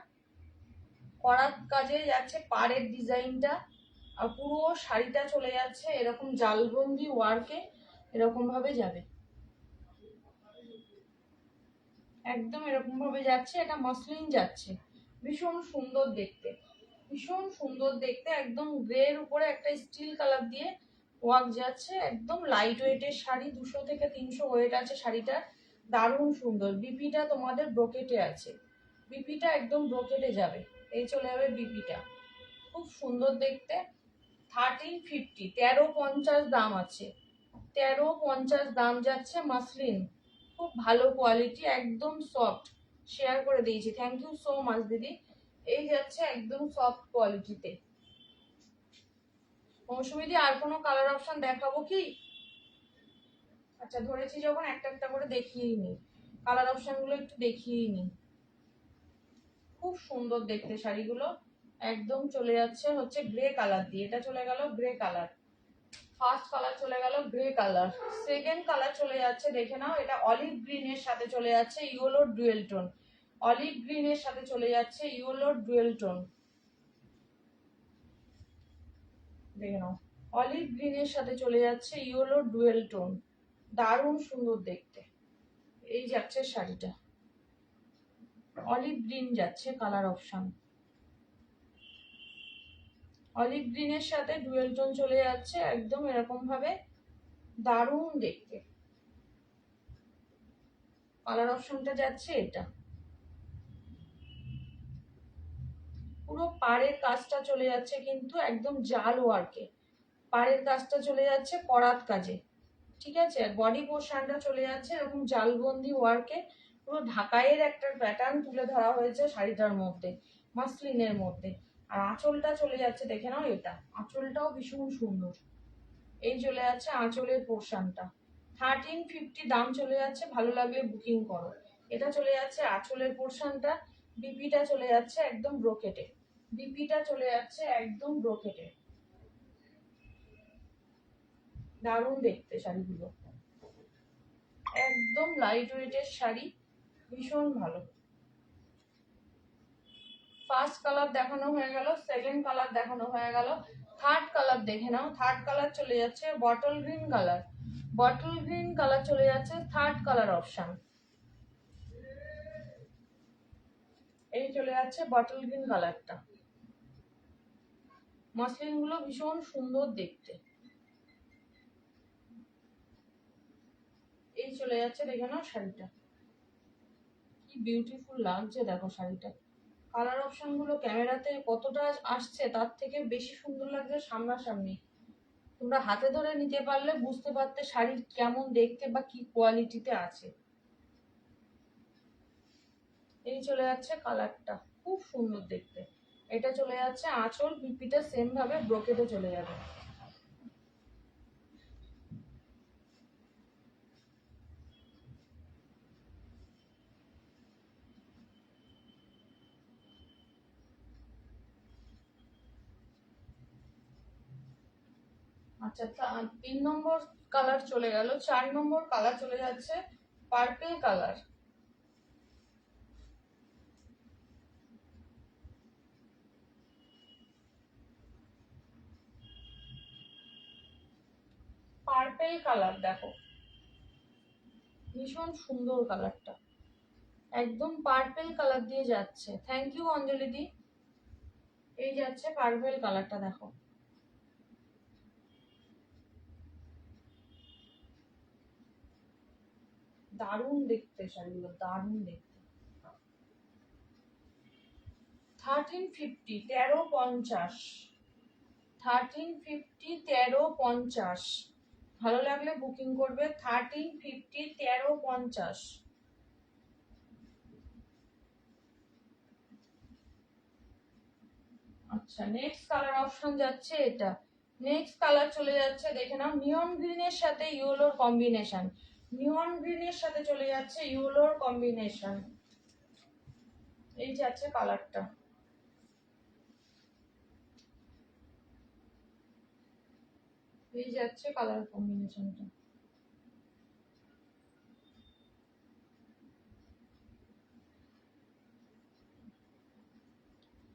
করাত কাজে যাচ্ছে পাড়ের ডিজাইনটা, আর পুরো শাড়িটা চলে যাচ্ছে এরকম জালবন্দি ওয়ার্কে, এরকম ভাবে যাবে, একদম এরকম ভাবে যাচ্ছে। এটা মসলিন যাচ্ছে, ভীষণ সুন্দর দেখতে, ভীষণ সুন্দর দেখতে। একদম গ্রের উপরে একটা স্টিল কালার দিয়ে ওয়ার্ক যাচ্ছে, একদম লাইট ওয়েটের শাড়ি, 200 থেকে 300 ওয়েট আছে শাড়িটা, দারুণ সুন্দর। বিপিটা তোমাদের ব্রোকেটে আছে, বিপিটা একদম ব্রোকেটে যাবে, এই চলে যাবে বিপিটা, খুব সুন্দর দেখতে। 1350, 1350 দাম আছে, 1350 দাম যাচ্ছে। মাসলিন খুব ভালো কোয়ালিটি, একদম সফট, শেয়ার করে দিয়েছি, থ্যাংক ইউ সো মাচ দিদি। এই যাচ্ছে একদম সফট কোয়ালিটিতে। মৌসুমী দি আর কোনো কালার অপশন দেখাবো কি? আচ্ছা ধরেছি যখন একটা একটা করে দেখিয়েই নি, কালার অপশন গুলো একটু দেখিয়েই নি। খুব সুন্দর দেখতে শাড়িগুলো, একদম চলে যাচ্ছে হচ্ছে গ্রে কালার দিয়ে। এটা চলে গেল গ্রে কালার, ফার্স্ট কালার চলে গেল গ্রে কালার। সেকেন্ড কালার চলে যাচ্ছে, দেখে নাও এটা অলিভ গ্রিনের সাথে চলে যাচ্ছে ইয়েলো ডুয়েল টোন, অলিভ গ্রিনের সাথে চলে যাচ্ছে ইয়েলো ডুয়েল টোন, দেখে নাও অলিভ গ্রিনের সাথে চলে যাচ্ছে ইয়েলো ডুয়েল টোন, দারুণ সুন্দর দেখতে। এই যাচ্ছে শাড়িটা, অলিভ গ্রিন যাচ্ছে কালার অপশন, অলিভ গ্রিনের সাথে ডুয়েল টোন চলে যাচ্ছে, একদম এরকম ভাবে দারুণ দেখতে। কালার অপশনটা যাচ্ছে এটা, পুরো পাড়ের কাজটা চলে যাচ্ছে কিন্তু একদম জাল ওয়ার্কে, পাড়ের কাজটা চলে যাচ্ছে করাত কাজে, ঠিক আছে। আর বডি পোর্শনটা চলে যাচ্ছে এরকম জালবন্দি ওয়ার্কে, পুরো ঢাকাইয়ের একটা প্যাটার্ন তুলে ধরা হয়েছে শাড়িটার মধ্যে, মাসলিনের মধ্যে। আর আঁচলটা চলে যাচ্ছে, দেখে নাও এটা আঁচলটাও ভীষণ সুন্দর। এই চলে যাচ্ছে আঁচলের পোর্শনটা, 1350 দাম চলে যাচ্ছে, ভালো লাগলে বুকিং করো। এটা চলে যাচ্ছে আঁচলের পোর্শনটা, বিপিটা চলে যাচ্ছে একদম ব্রোকেটে, বিপিটা চলে যাচ্ছে একদম ব্রোকেটে, দারুণ দেখতে শাড়িগুলো, একদম লাইট ওয়েটের শাড়ি, ভীষণ ভালো। ফার্স্ট কালার দেখানো হয়ে গেল, সেকেন্ড কালার দেখানো হয়ে গেল, থার্ড কালার দেখে নাও। থার্ড কালার চলে যাচ্ছে bottle green colour, bottle green colour চলে যাচ্ছে থার্ড কালার অপশন। এই চলে যাচ্ছে বটল গ্রিন কালারটা। মসলিন গুলো ভীষণ সুন্দর দেখতে। এই চলে যাচ্ছে, দেখে নাও শাড়িটা কি বিউটিফুল লাগছে। দেখো শাড়িটা কালার অপশন গুলো ক্যামেরাতে কতটা আসছে তার থেকে বেশি সুন্দর লাগছে সামনাসামনি। তোমরা হাতে ধরে নিতে পারলে বুঝতে পারতে শাড়ির কেমন দেখতে বা কি কোয়ালিটিতে আছে। এই চলে যাচ্ছে কালারটা, খুব সুন্দর দেখতে। এটা চলে যাচ্ছে আঁচল, পিপিটা সেম ভাবে ব্রোকেটে চলে যাবে। আচ্ছা, 3 নম্বর কালার চলে গেল। 4 নম্বর কালার চলে যাচ্ছে পার্পল কালার। পার্পল কালার দেখো, ভীষণ সুন্দর কালারটা, একদম পার্পল কালার দিয়ে যাচ্ছে। থ্যাংক ইউ অঞ্জলি দি। এই যাচ্ছে পার্পল কালারটা, দেখো দারুণ দেখতে, শাড়িগুলো দারুণ দেখতে। 1350, 1350, 1350, 1350। ভালো লাগলে বুকিং করবে। 1350, 1350। আচ্ছা, নেক্সট কালার অপশন যাচ্ছে এটা। নেক্সট কালার চলে যাচ্ছে, দেখে নাও, নিয়ন গ্রিনের সাথে ইয়েলোর কম্বিনেশন। নিয়ন গ্রিনের সাথে চলে যাচ্ছে ইয়েলোর কম্বিনেশন। এই যাচ্ছে কালারটা। এই যাচ্ছে কালার কম্বিনেশনটা।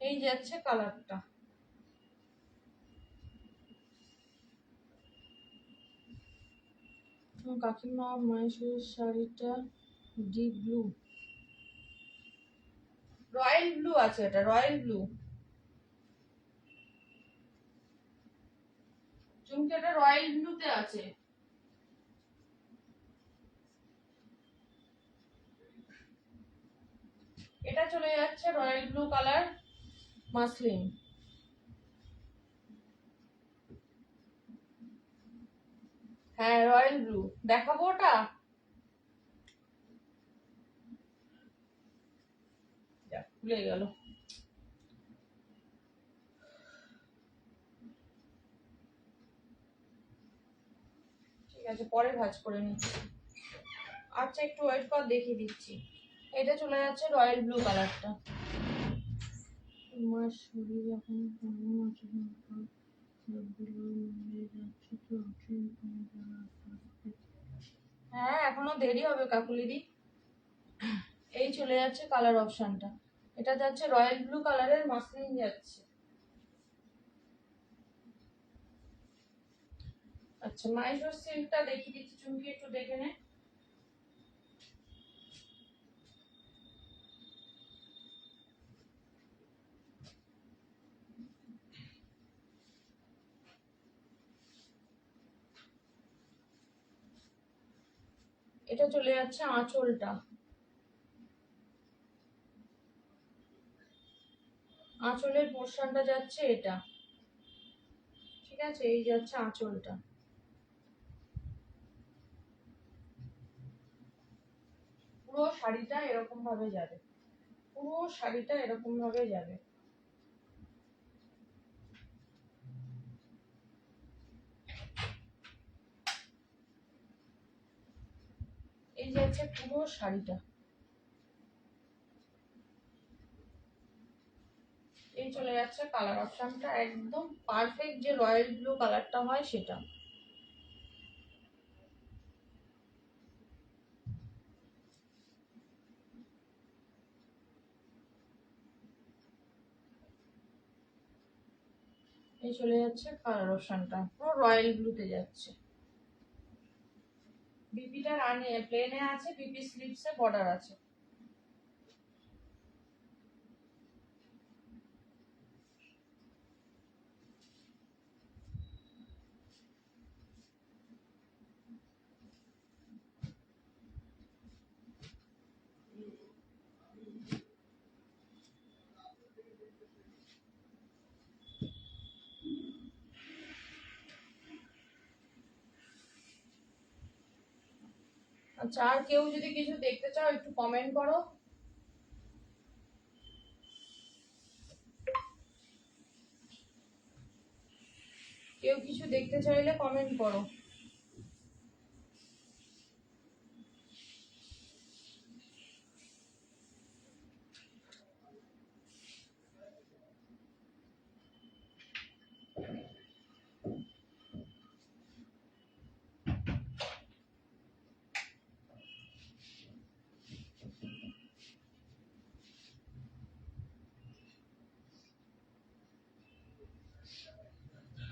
এই যাচ্ছে কালারটা। কাকিমা মহেশ্বরীর শাড়িটা ডিপ ব্লু, রয়্যাল ব্লু আছে, এটা রয়্যাল ব্লু। চুমকি এটা রয়্যাল ব্লুতে আছে। এটা চলে যাচ্ছে রয়্যাল ব্লু কালার মাসলিন। হ্যাঁ, রয়্যাল ব্লু দেখাবো ওটা। ভুলে গেল। ঠিক আছে, পরে ভাঁজ করে নিচ্ছি। আচ্ছা, একটু ওয়েট কর, দেখিয়ে দিচ্ছি। এটা চলে যাচ্ছে রয়্যাল ব্লু কালারটা। তোমার শরীর এখন কেমন আছে? হ্যাঁ, এখনো দেরি হবে কাকুলিদি। এই চলে যাচ্ছে কালার অপশনটা। এটা যাচ্ছে রয়্যাল ব্লু কালারের মসলিন যাচ্ছে। আচ্ছা, মাইশোর সিল্কটা দেখিয়ে দিচ্ছি, চুমকি একটু দেখে নে। এটা চলে যাচ্ছে আঁচলটা। আঁচলের পোর্শনটা যাচ্ছে এটা। ঠিক আছে, এই যাচ্ছে আঁচলটা। পুরো শাড়িটা এরকম ভাবে যাবে, পুরো শাড়িটা এরকম ভাবে যাবে। এই যাচ্ছে পুরো শাড়িটা। এই চলে যাচ্ছে কালার অপশনটা, একদম পারফেক্ট যে রয়্যাল ব্লু কালারটা হয় সেটা। এই চলে যাচ্ছে কালার অপশনটা, পুরো রয়্যাল ব্লুতে যাচ্ছে। বিপিটা রানে প্লেনে আছে, বিপি স্লিপসে বর্ডার আছে। আচ্ছা, আর কেউ যদি কিছু দেখতে চাও একটু কমেন্ট করো। কেউ কিছু দেখতে চাইলে কমেন্ট করো।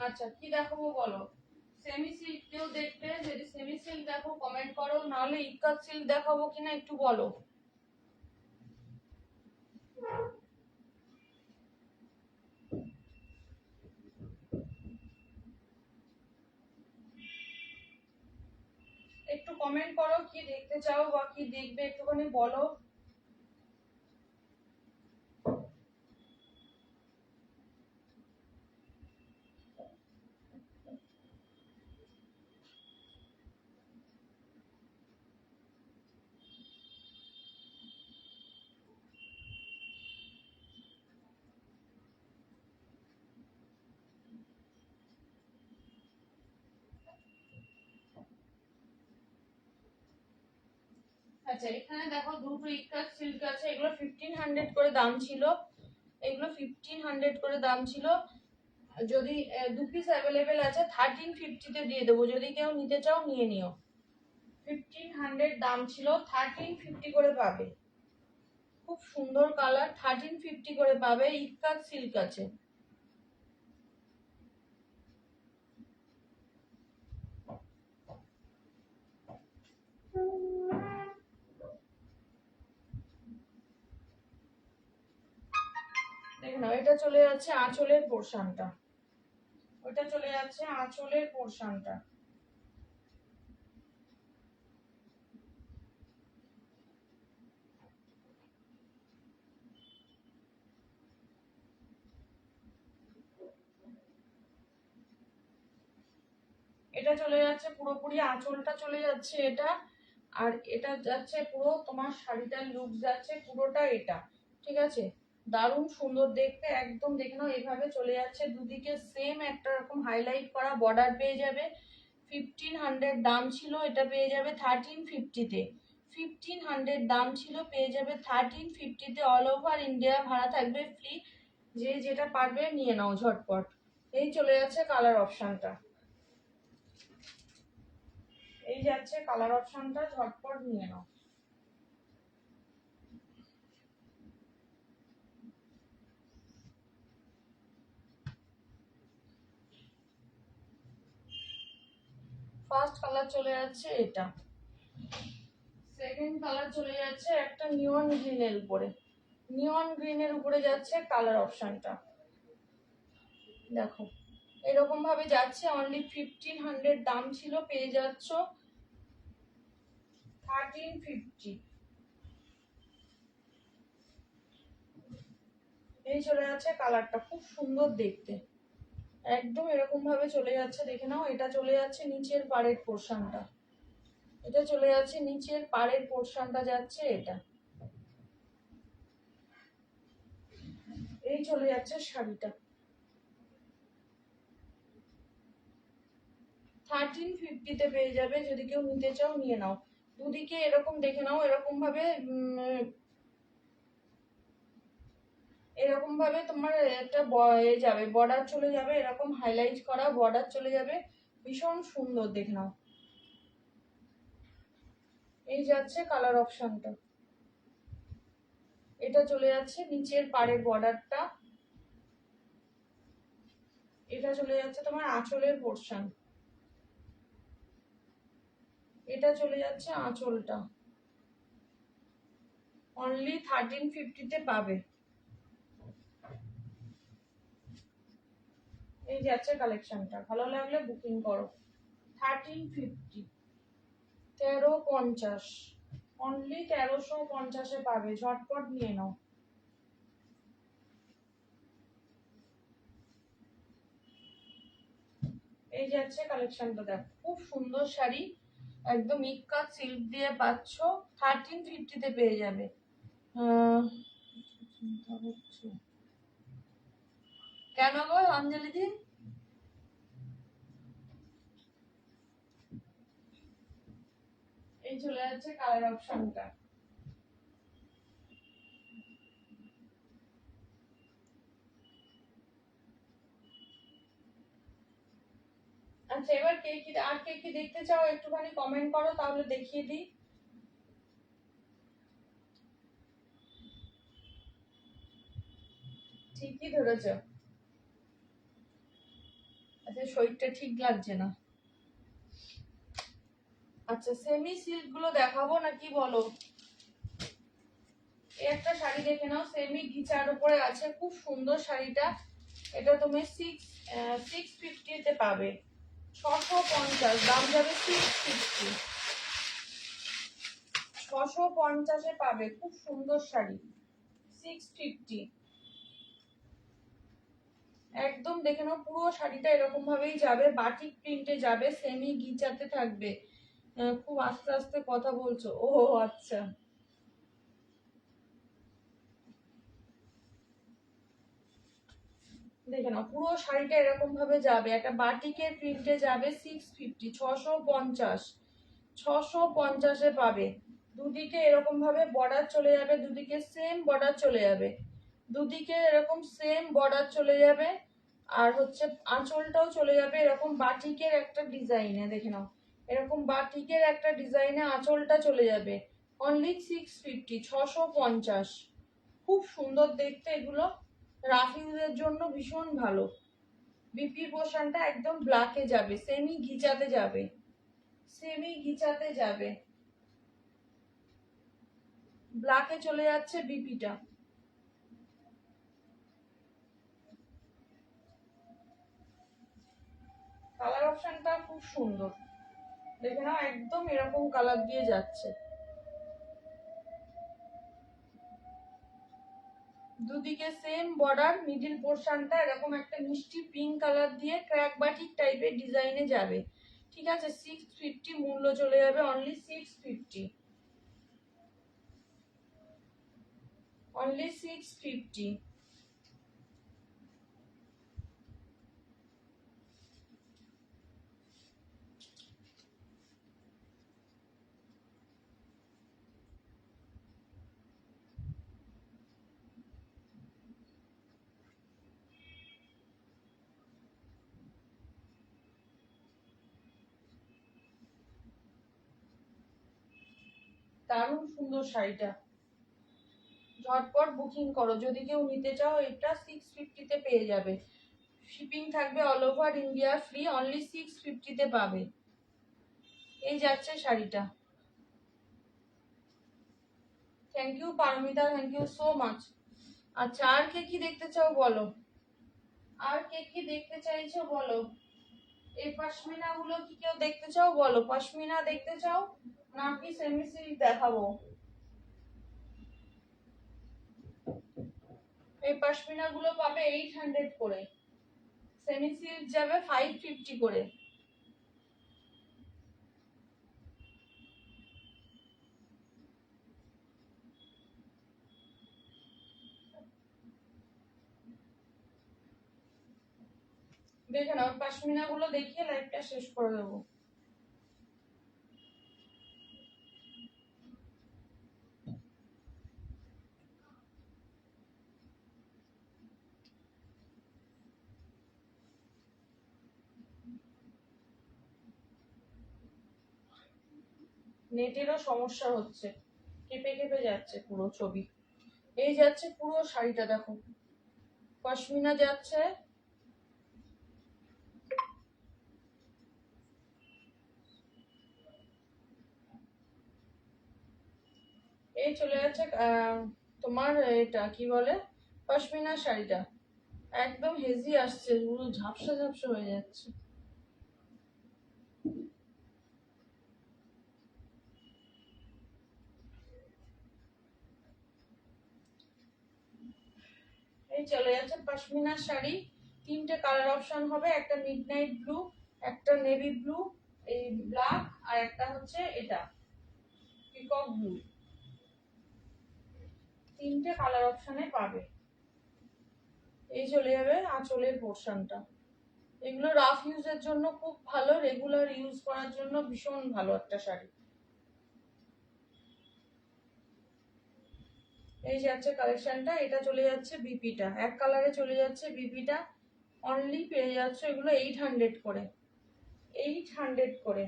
আচ্ছা, কি দেখাবো বলো? সেমি সিল্ক কেউ দেখবে, যদি সেমি সিল্ক দেখো কমেন্ট করো, নাহলে ইক্কাত সিল্ক দেখাবো কিনা একটু বলো। একটু কমেন্ট করো, কি দেখতে চাও বা কি দেখবে একটুখানি বলো। আচ্ছা, এখানে দেখো দুটো ইক্কাত সিল্ক আছে, এগুলো 1500 করে দাম ছিল, এগুলো 1500 করে দাম ছিল। যদি 2 পিস অ্যাভেলেবেল আছে 1350 দিয়ে দেবো, যদি কেউ নিতে চাও নিয়ে নিও। 1500 দাম ছিল, 1350 করে পাবে। খুব সুন্দর কালার, 1350 করে পাবে, ইক্কাত সিল্ক আছে। দেখে নাও, এটা চলে যাচ্ছে আঁচলের পোর্শনটা, ওটা চলে যাচ্ছে আঁচলের পোর্শনটা। এটা চলে যাচ্ছে পুরোপুরি, আঁচলটা চলে যাচ্ছে এটা, আর এটা যাচ্ছে পুরো তোমার শাড়িটার লুক যাচ্ছে পুরোটা এটা, ঠিক আছে? দারুণ সুন্দর দেখতে, একদম দেখে নাও এভাবে চলে যাচ্ছে, দুদিকে সেম একটা রকম হাইলাইট করা বর্ডার পেয়ে যাবে। 1500 দাম ছিল, এটা পেয়ে যাবে 1350-তে। 1500 দাম ছিল, পেয়ে যাবে 1350-তে। অল ওভার ইন্ডিয়া ভাড়া থাকবে ফ্রি, যে যেটা পারবে নিয়ে নাও ঝটপট। এই চলে যাচ্ছে কালার অপশনটা, এই যাচ্ছে কালার অপশনটা, ঝটপট নিয়ে নাও। ফার্স্ট কালার চলে যাচ্ছে এটা, সেকেন্ড কালার চলে যাচ্ছে একটা নিয়ন গ্রিনের উপরে, নিয়ন গ্রিনের উপরে যাচ্ছে কালার অপশনটা। দেখো এরকম ভাবে যাচ্ছে, অনলি 1500 দাম ছিল, পেয়ে যাচ্ছ 1350। এই চলে যাচ্ছে কালারটা, খুব সুন্দর দেখতে, একদম এরকম ভাবে চলে যাচ্ছে, দেখে নাও। এটা চলে যাচ্ছে নিচের পাড়ের পোর্শনটা, এটা চলে যাচ্ছে নিচের পাড়ের পোর্শনটা যাচ্ছে এটা। এই চলে যাচ্ছে শাড়িটা, 1350-তে পেয়ে যাবে, যদি কেউ নিতে চাও নিয়ে নাও। দুদিকে এরকম দেখে নাও, এরকম ভাবে তোমার একটা যাবে, বর্ডার চলে যাবে, এরকম হাইলাইট করা বর্ডার চলে যাবে, ভীষণ সুন্দর দেখে নাও। এই যাচ্ছে কালার অপশনটা, এটা চলে যাচ্ছে নিচের পাড়ের বর্ডারটা, এটা চলে যাচ্ছে তোমার আঁচলের পোর্শন। এটা চলে যাচ্ছে আঁচলটা, অনলি 1350 পাবে। এই যাচ্ছে কালেকশনটা, ভালো লাগলে বুকিং করো। 1350, 1350, অনলি 1350 পাবে, ঝটপট নিয়ে নাও। এই যাচ্ছে কালেকশনটা, দেখো খুব সুন্দর শাড়ি, একদম ইক্কা সিল্ক দিয়ে পাচ্ছ, 1350 পেয়ে যাবে। কেন গো অঞ্জলি দি? এই চলে যাচ্ছে কালার অপশনটা। আচ্ছা, এবার কে কি আর কে কি দেখতে চাও একটুখানি কমেন্ট করো, তাহলে দেখিয়ে দিই। ঠিকই ধরেছ। আচ্ছা, শরীরটা ঠিক লাগছে না। আচ্ছা, সেমি সিল্ক গুলো দেখাবো নাকি বলো? এই একটা শাড়ি দেখে নাও, সেমি ঘিচার উপরে আছে, খুব সুন্দর শাড়িটা। এটা তুমি 650 পাবে, 650, দাম যাবে 650, 650 পাবে, খুব সুন্দর শাড়ি, 650। একদম দেখে নাও, পুরো শাড়িটা এরকম ভাবেই যাবে, বাটিক প্রিন্টে যাবে, সেমি গিচাতে থাকবে। খুব আস্তে আস্তে কথা বলছো, ও আচ্ছা। দেখে নাও, পুরো শাড়িটা এরকম ভাবে যাবে, একটা বাটিকের প্রিন্টে যাবে, 650, 650, 650 পাবে। দুদিকে এরকম ভাবে বর্ডার চলে যাবে, দুদিকে সেম বর্ডার চলে যাবে, দুদিকে এরকম সেম বর্ডার চলে যাবে। আর হচ্ছে আঁচলটাও চলে যাবে এরকম বাটিকের একটা ডিজাইনে, দেখে নাও, এরকম বাটিকের একটা ডিজাইনে আঁচলটা চলে যাবে, অনলি 650, 650। খুব সুন্দর দেখতে এগুলো, রাফিউজের জন্য ভীষণ ভালো। বিপি পোর্শনটা একদম ব্ল্যাকে যাবে, সেমি ঘিচাতে যাবে, সেমি ঘিচাতে যাবে, ব্ল্যাকে চলে যাচ্ছে বিপিটা। কালার অপশনটা খুব সুন্দর, দেখে নাও, একদম এরকম কালার দিয়ে যাচ্ছে, দুদিকে সেম বর্ডার, মিডিল পোর্শনটা এরকম একটা মিষ্টি পিঙ্ক কালার দিয়ে ক্র্যাক বাটিক টাইপের ডিজাইনে যাবে। ঠিক আছে, 650 মূল্য চলে যাবে, অনলি 650, অনলি 650। দারুণ সুন্দর শাড়িটা, ঝটপট বুকিং করো যদি কেউ নিতে চাও, এটা 650 পেয়ে যাবে, শিপিং থাকবে all over India free, only 650 পাবে। এই যাচ্ছে শাড়িটা। Thank you Paromita, thank you so much. আচ্ছা, আর কে কি দেখতে চাও বলো, আর কে কি দেখতে চাইছো বলো? এই পশমিনা গুলো কি কেউ দেখতে চাও বলো, পশমিনা দেখতে চাও নাকি সেমি সিল্ক দেখাবো? এই পশমিনা গুলো পাবে 800 করে, সেমি সিল্ক যাবে 550 করে। দেখে নাও, পশমিনা গুলো দেখিয়ে লাইভটা শেষ করে দেবো। নেটেরও সমস্যা হচ্ছে, কেঁপে কেঁপে যাচ্ছে পুরো ছবি। এই যাচ্ছে পুরো শাড়িটা, দেখো পশমিনা যাচ্ছে, এই চলে যাচ্ছে তোমার এটা কি বলে, পশমিনা শাড়িটা একদম হেজি আসছে, পুরো ঝাপসা ঝাপসা হয়ে যাচ্ছে। এই চলে যাচ্ছে পশমিনা শাড়ি, তিনটে কালার অপশন হবে, একটা মিডনাইট ব্লু, একটা নেভি ব্লু, এই ব্ল্যাক, আর একটা হচ্ছে এটা পিকক ব্লু, তিনটে কালার অপশনে পাবে। এই চলে যাবে আঁচলের পোর্শনটা। এগুলো রাফ ইউজের জন্য খুব ভালো, রেগুলার ইউজ করার জন্য ভীষণ ভালো একটা শাড়ি। এই যাচ্ছে কালেকশনটা, এটা চলে যাচ্ছে বিপিটা, এক কালারে চলে যাচ্ছে বিপিটা, অনলি পেয়ে যাচ্ছে এগুলো 800 করে, 800 করে।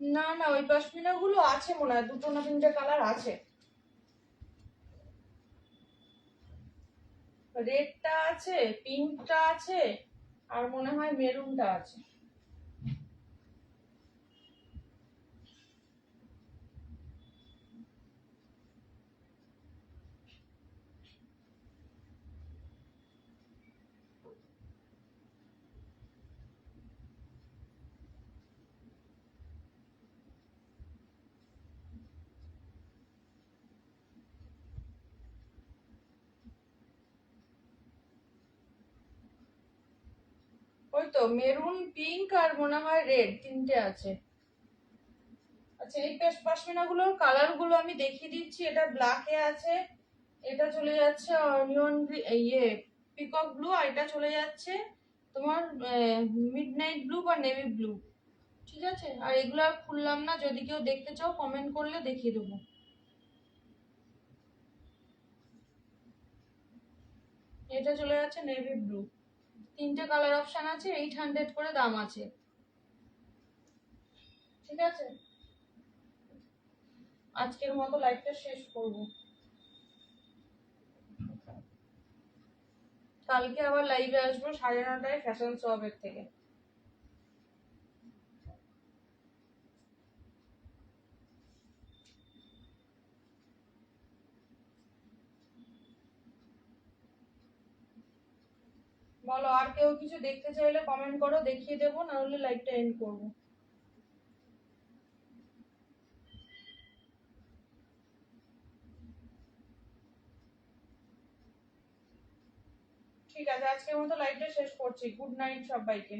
না না, ওই পশমিনা গুলো আছে মনে হয়, দুটো না তিনটে কালার আছে। রেডটা আছে, পিঙ্কটা আছে, আর মনে হয় মেরুনটা আছে। ওই তো মেরুন, পিঙ্ক, আর মনে হয় রেড, তিনটে আছে। আচ্ছা, এই পশমিনা গুলোর কালার গুলো আমি দেখিয়ে দিচ্ছি। এটা ব্ল্যাকে আছে, এটা চলে যাচ্ছে অনিয়ন ইয়ে পিকক ব্লু, আর এটা চলে যাচ্ছে তোমার মিডনাইট ব্লু বা নেভি ব্লু। ঠিক আছে, আর এগুলো আর খুললাম না, যদি কেউ দেখতে চাও কমেন্ট করলে দেখিয়ে দেবো। এটা চলে যাচ্ছে নেভি ব্লু, তিনটে কালার অপশন আছে, 800 করে দাম আছে। ঠিক আছে, আজকের মতো লাইভটা শেষ করব, কালকে আবার লাইভে আসবো 9:30টায় ফ্যাশন শপের থেকে। বলো, আর কেউ কিছু দেখতে চাইলে কমেন্ট করো, দেখিয়ে দেবো, না হলে লাইভটা এন্ড করবো। ঠিক আছে, আজকের মতো লাইভটা শেষ করছি, গুড নাইট সবাইকে।